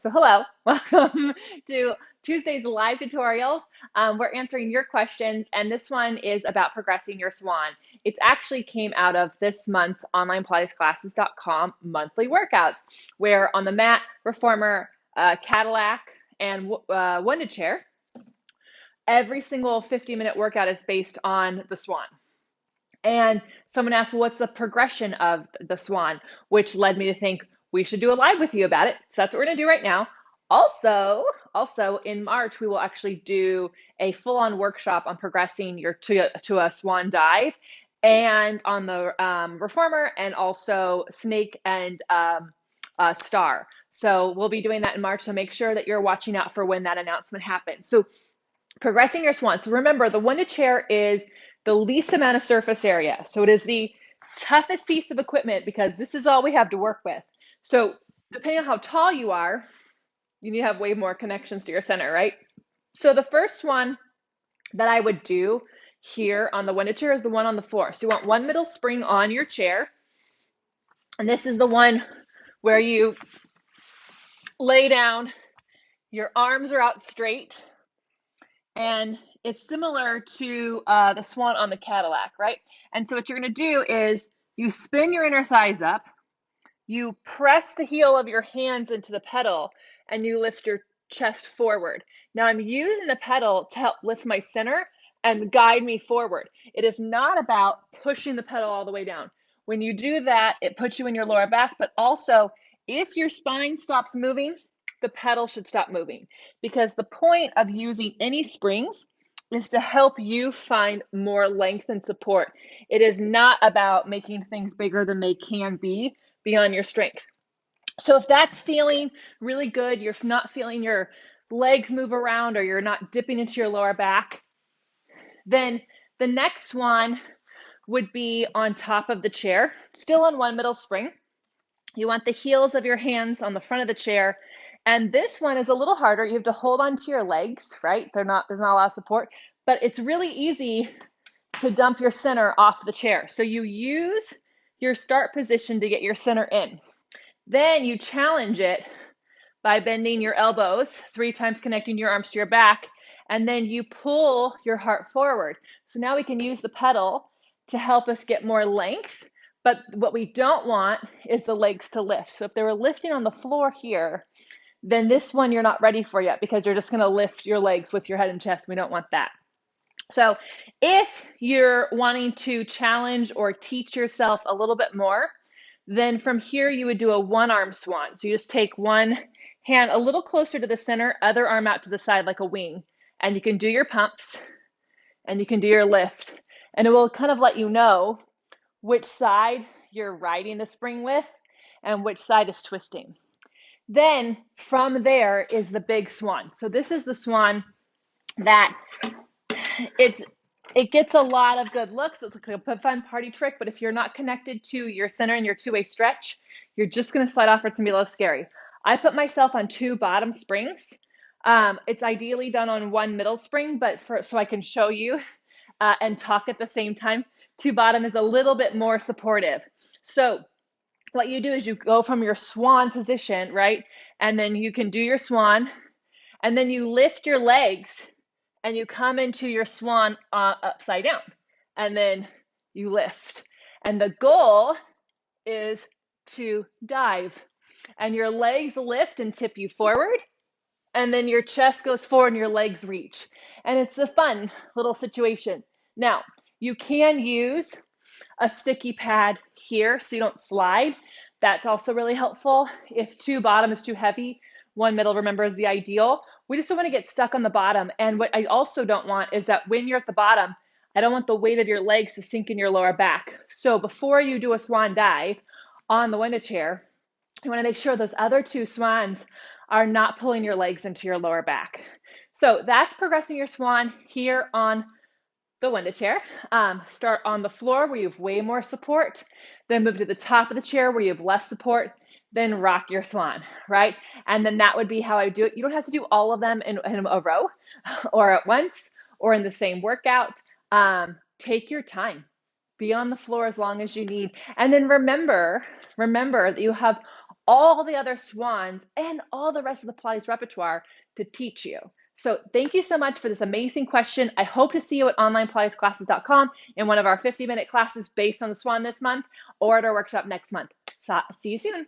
So hello, welcome to Tuesday's live tutorials. We're answering your questions, and this one is about progressing your Swan. It's actually came out of this month's onlinepilatesclasses.com monthly workouts, where on the mat, reformer, Cadillac, and Wunda Chair, every single 50-minute workout is based on the Swan. And someone asked, well, what's the progression of the Swan? Which led me to think we should do a live with you about it. So that's what we're going to do right now. Also in March, we will actually do a full-on workshop on progressing your to a Swan dive, and on the reformer, and also snake and star. So we'll be doing that in March. So make sure that you're watching out for when that announcement happens. So progressing your Swan. So remember, the Wunda Chair is the least amount of surface area. So it is the toughest piece of equipment because this is all we have to work with. So depending on how tall you are, you need to have way more connections to your center, right? So the first one that I would do here on the Wunda Chair is the one on the floor. So you want one middle spring on your chair. And this is the one where you lay down, your arms are out straight, and it's similar to the Swan on the Cadillac, right? And so what you're going to do is you spin your inner thighs up, you press the heel of your hands into the pedal, and you lift your chest forward. Now I'm using the pedal to help lift my center and guide me forward. It is not about pushing the pedal all the way down. When you do that, it puts you in your lower back, but also if your spine stops moving, the pedal should stop moving, because the point of using any springs is to help you find more length and support. It is not about making things bigger than they can be beyond your strength. So if that's feeling really good, you're not feeling your legs move around, or you're not dipping into your lower back, then the next one would be on top of the chair, still on one middle spring. You want the heels of your hands on the front of the chair. And this one is a little harder. You have to hold on to your legs, right? There's not a lot of support, but it's really easy to dump your center off the chair. So you use your start position to get your center in. Then you challenge it by bending your elbows 3 times, connecting your arms to your back, and then you pull your heart forward. So now we can use the pedal to help us get more length, but what we don't want is the legs to lift. So if they were lifting on the floor here, then this one you're not ready for yet, because you're just going to lift your legs with your head and chest. We don't want that. So if you're wanting to challenge or teach yourself a little bit more, then from here you would do a one-arm swan. So you just take one hand a little closer to the center, other arm out to the side like a wing, and you can do your pumps and you can do your lift, and it will kind of let you know which side you're riding the spring with and which side is twisting. Then from there is the big swan. So this is the swan that it gets a lot of good looks. It's like a fun party trick, but if you're not connected to your center and your two-way stretch, you're just going to slide off, or it's going to be a little scary. I put myself on 2 bottom springs. It's ideally done on 1 middle spring, but so I can show you and talk at the same time. 2 bottom is a little bit more supportive. So what you do is you go from your swan position, right? And then you can do your swan, and then you lift your legs and you come into your swan upside down, and then you lift. And the goal is to dive, and your legs lift and tip you forward, and then your chest goes forward and your legs reach. And it's a fun little situation. Now, you can use a sticky pad here so you don't slide. That's also really helpful. If 2 bottom is too heavy, 1 middle, remember, is the ideal. We just don't want to get stuck on the bottom. And what I also don't want is that when you're at the bottom, I don't want the weight of your legs to sink in your lower back. So before you do a swan dive on the Wunda Chair, you want to make sure those other 2 swans are not pulling your legs into your lower back. So that's progressing your swan here on the Wunda Chair. Start on the floor where you have way more support, then move to the top of the chair where you have less support, then rock your swan, right? And then that would be how I do it. You don't have to do all of them in a row or at once or in the same workout. Take your time. Be on the floor as long as you need. And then remember that you have all the other Swans and all the rest of the Pilates repertoire to teach you. So thank you so much for this amazing question. I hope to see you at onlinepilatesclasses.com in one of our 50-minute classes based on the Swan this month, or at our workshop next month. So, see you soon.